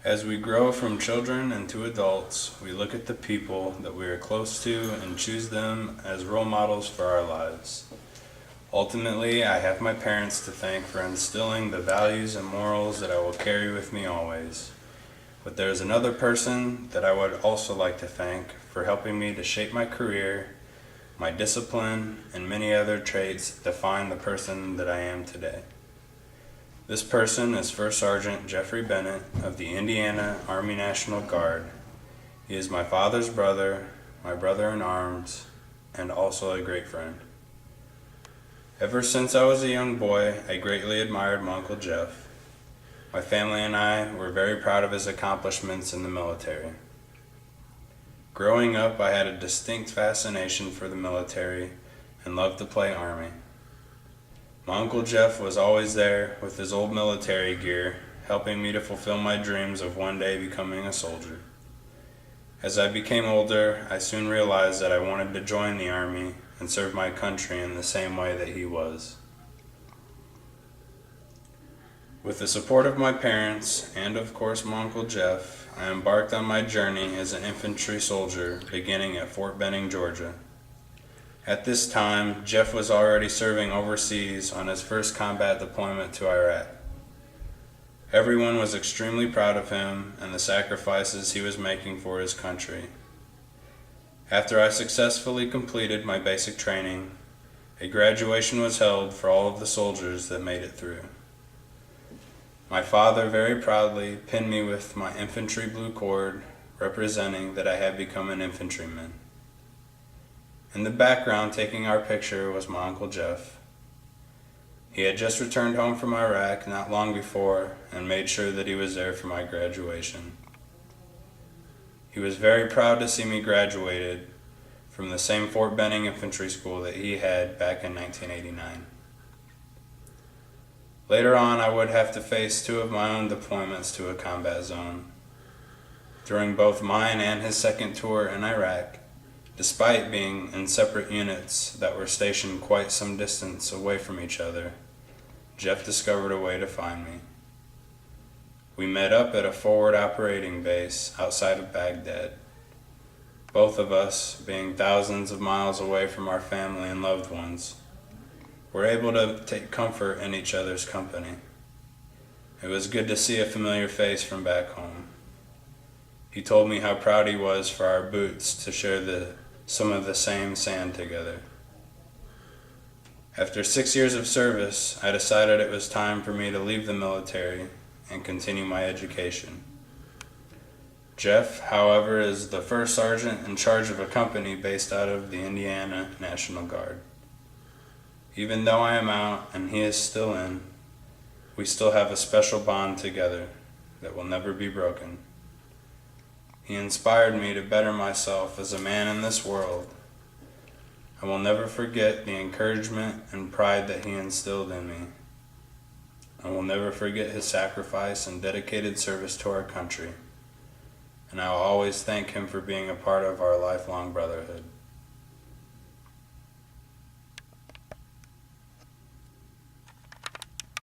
As we grow from children into adults, we look at the people that we are close to and choose them as role models for our lives. Ultimately, I have my parents to thank for instilling the values and morals that I will carry with me always. But there is another person that I would also like to thank for helping me to shape my career, my discipline, and many other traits that define the person that I am today. This person is First Sergeant Jeffrey Bennett of the Indiana Army National Guard. He is my father's brother, my brother-in-arms, and also a great friend. Ever since I was a young boy, I greatly admired my Uncle Jeff. My family and I were very proud of his accomplishments in the military. Growing up, I had a distinct fascination for the military and loved to play Army. My Uncle Jeff was always there with his old military gear, helping me to fulfill my dreams of one day becoming a soldier. As I became older, I soon realized that I wanted to join the Army and serve my country in the same way that he was. With the support of my parents, and of course my Uncle Jeff, I embarked on my journey as an infantry soldier beginning at Fort Benning, Georgia. At this time, Jeff was already serving overseas on his first combat deployment to Iraq. Everyone was extremely proud of him and the sacrifices he was making for his country. After I successfully completed my basic training, a graduation was held for all of the soldiers that made it through. My father very proudly pinned me with my infantry blue cord, representing that I had become an infantryman. In the background taking our picture was my Uncle Jeff. He had just returned home from Iraq not long before and made sure that he was there for my graduation. He was very proud to see me graduated from the same Fort Benning Infantry School that he had back in 1989. Later on, I would have to face two of my own deployments to a combat zone. During both mine and his second tour in Iraq, despite being in separate units that were stationed quite some distance away from each other, Jeff discovered a way to find me. We met up at a forward operating base outside of Baghdad. Both of us, being thousands of miles away from our family and loved ones, were able to take comfort in each other's company. It was good to see a familiar face from back home. He told me how proud he was for our boots to share some of the same sand together. After 6 years of service, I decided it was time for me to leave the military and continue my education. Jeff, however, is the first sergeant in charge of a company based out of the Indiana National Guard. Even though I am out and he is still in, we still have a special bond together that will never be broken. He inspired me to better myself as a man in this world. I will never forget the encouragement and pride that he instilled in me. I will never forget his sacrifice and dedicated service to our country, and I will always thank him for being a part of our lifelong brotherhood.